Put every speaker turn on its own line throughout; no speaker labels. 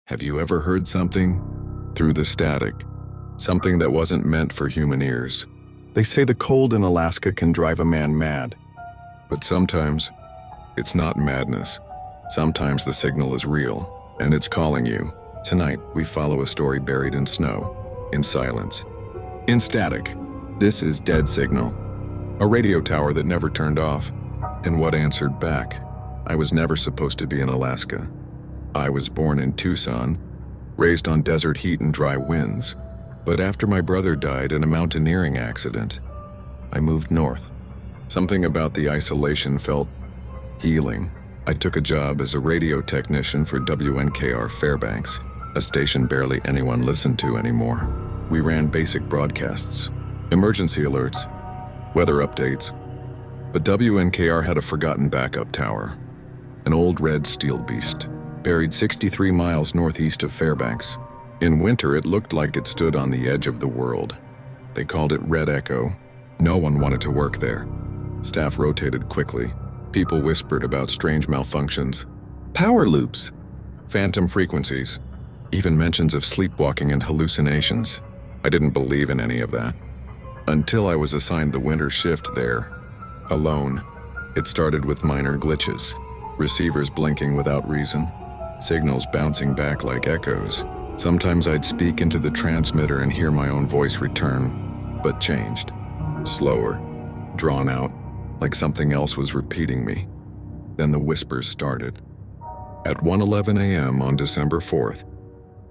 Have you ever heard something through the static? Something that wasn't meant for human ears.
They say the cold in Alaska can drive a man mad.
But sometimes, it's not madness. Sometimes the signal is real, and it's calling you. Tonight, we follow a story buried in snow, in silence, in static. This is Dead Signal, a radio tower that never turned off, and what answered back. I was never supposed to be in Alaska. I was born in Tucson, raised on desert heat and dry winds. But after my brother died in a mountaineering accident, I moved north. Something about the isolation felt healing. I took a job as a radio technician for WNKR Fairbanks, a station barely anyone listened to anymore. We ran basic broadcasts, emergency alerts, weather updates. But WNKR had a forgotten backup tower, an old red steel beast, buried 63 miles northeast of Fairbanks. In winter, it looked like it stood on the edge of the world. They called it Red Echo. No one wanted to work there. Staff rotated quickly. People whispered about strange malfunctions, power loops, phantom frequencies, even mentions of sleepwalking and hallucinations. I didn't believe in any of that. Until I was assigned the winter shift there, alone. It started with minor glitches, receivers blinking without reason, signals bouncing back like echoes. Sometimes I'd speak into the transmitter and hear my own voice return, but changed. Slower, drawn out, like something else was repeating me. Then the whispers started. At 1:11 a.m. on December 4th,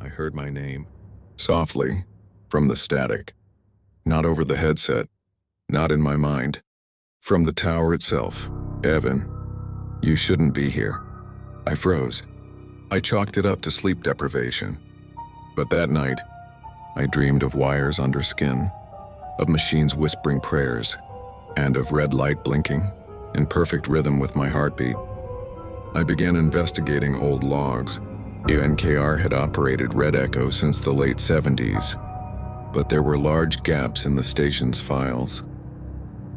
I heard my name, softly, from the static. Not over the headset, not in my mind. From the tower itself. Evan, you shouldn't be here. I froze. I chalked it up to sleep deprivation. But that night, I dreamed of wires under skin, of machines whispering prayers, and of red light blinking in perfect rhythm with my heartbeat. I began investigating old logs. UNKR had operated Red Echo since the late 70s, but there were large gaps in the station's files.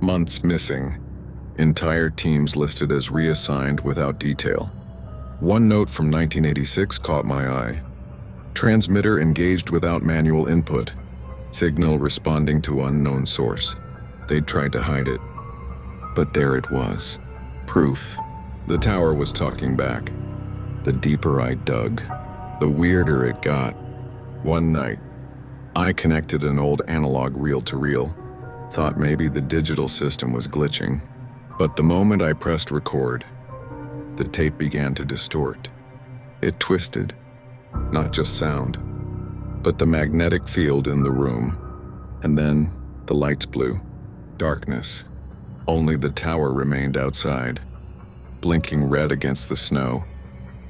Months missing, entire teams listed as reassigned without detail. One note from 1986 caught my eye. Transmitter engaged without manual input. Signal responding to unknown source. They'd tried to hide it, but there it was. Proof. The tower was talking back. The deeper I dug, the weirder it got. One night, I connected an old analog reel-to-reel. Thought maybe the digital system was glitching. But the moment I pressed record, the tape began to distort. It twisted. Not just sound, but the magnetic field in the room. And then the lights blew. Darkness. Only the tower remained outside, blinking red against the snow.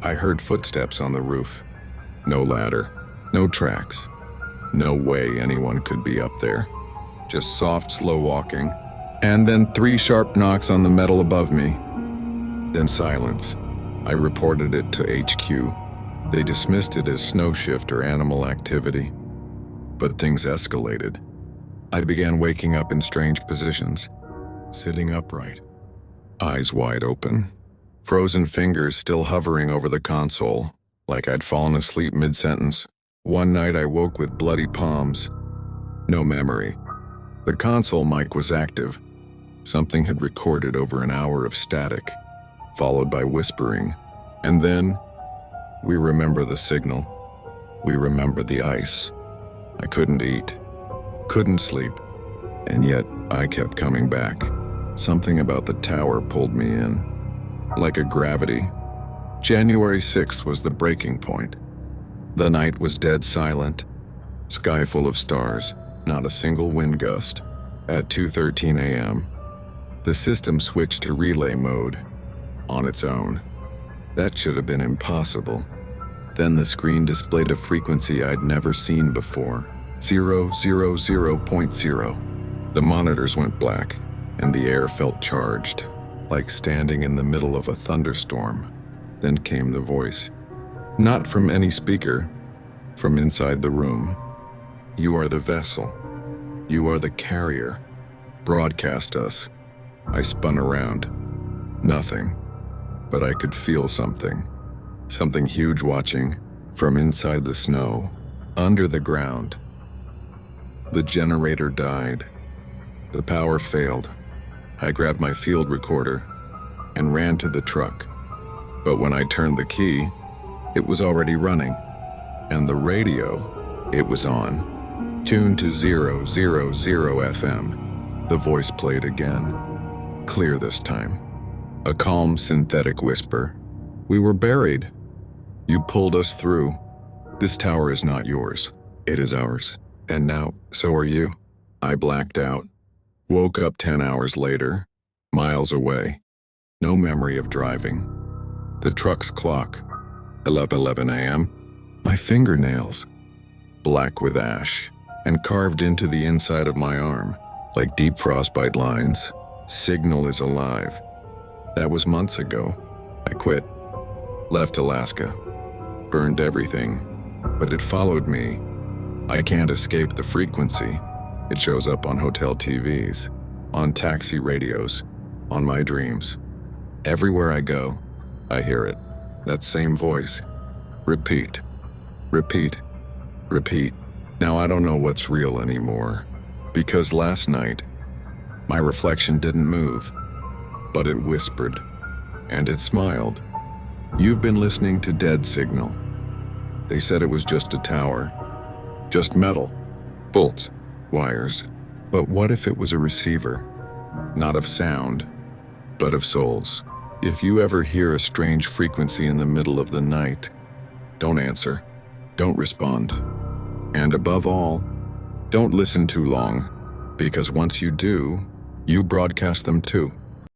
I heard footsteps on the roof. No ladder, no tracks. No way anyone could be up there. Just soft, slow walking. And then 3 sharp knocks on the metal above me. Then silence. I reported it to HQ. They dismissed it as snow shift or animal activity. But things escalated. I began waking up in strange positions, sitting upright, eyes wide open, frozen fingers still hovering over the console, like I'd fallen asleep mid-sentence. One night I woke with bloody palms. No memory. The console mic was active. Something had recorded over an hour of static, followed by whispering. And then, we remember the signal. We remember the ice. I couldn't eat, couldn't sleep, and yet I kept coming back. Something about the tower pulled me in, like a gravity. January 6th was the breaking point. The night was dead silent, sky full of stars, not a single wind gust. At 2:13 a.m., the system switched to relay mode on its own. That should have been impossible. Then the screen displayed a frequency I'd never seen before, 000.0. The monitors went black, and the air felt charged, like standing in the middle of a thunderstorm. Then came the voice. Not from any speaker, from inside the room. You are the vessel. You are the carrier. Broadcast us. I spun around. Nothing. But I could feel something. Something huge watching, from inside the snow, under the ground. The generator died. The power failed. I grabbed my field recorder and ran to the truck. But when I turned the key, it was already running. And the radio, it was on. Tuned to 000 FM. The voice played again. Clear this time. A calm, synthetic whisper. We were buried. You pulled us through. This tower is not yours. It is ours. And now, so are you. I blacked out. Woke up 10 hours later, miles away. No memory of driving. The truck's clock, 11:11 a.m. My fingernails, black with ash, and carved into the inside of my arm, like deep frostbite lines. Signal is alive. That was months ago. I quit. Left Alaska. Burned everything. But it followed me. I can't escape the frequency. It shows up on hotel TVs, on taxi radios, on my dreams. Everywhere I go, I hear it. That same voice. Repeat. Repeat. Repeat. Now I don't know what's real anymore. Because last night, my reflection didn't move, but it whispered, and it smiled. You've been listening to Dead Signal. They said it was just a tower. Just metal. Bolts. Wires. But what if it was a receiver? Not of sound, but of souls. If you ever hear a strange frequency in the middle of the night, don't answer. Don't respond. And above all, don't listen too long, because once you do, you broadcast them too.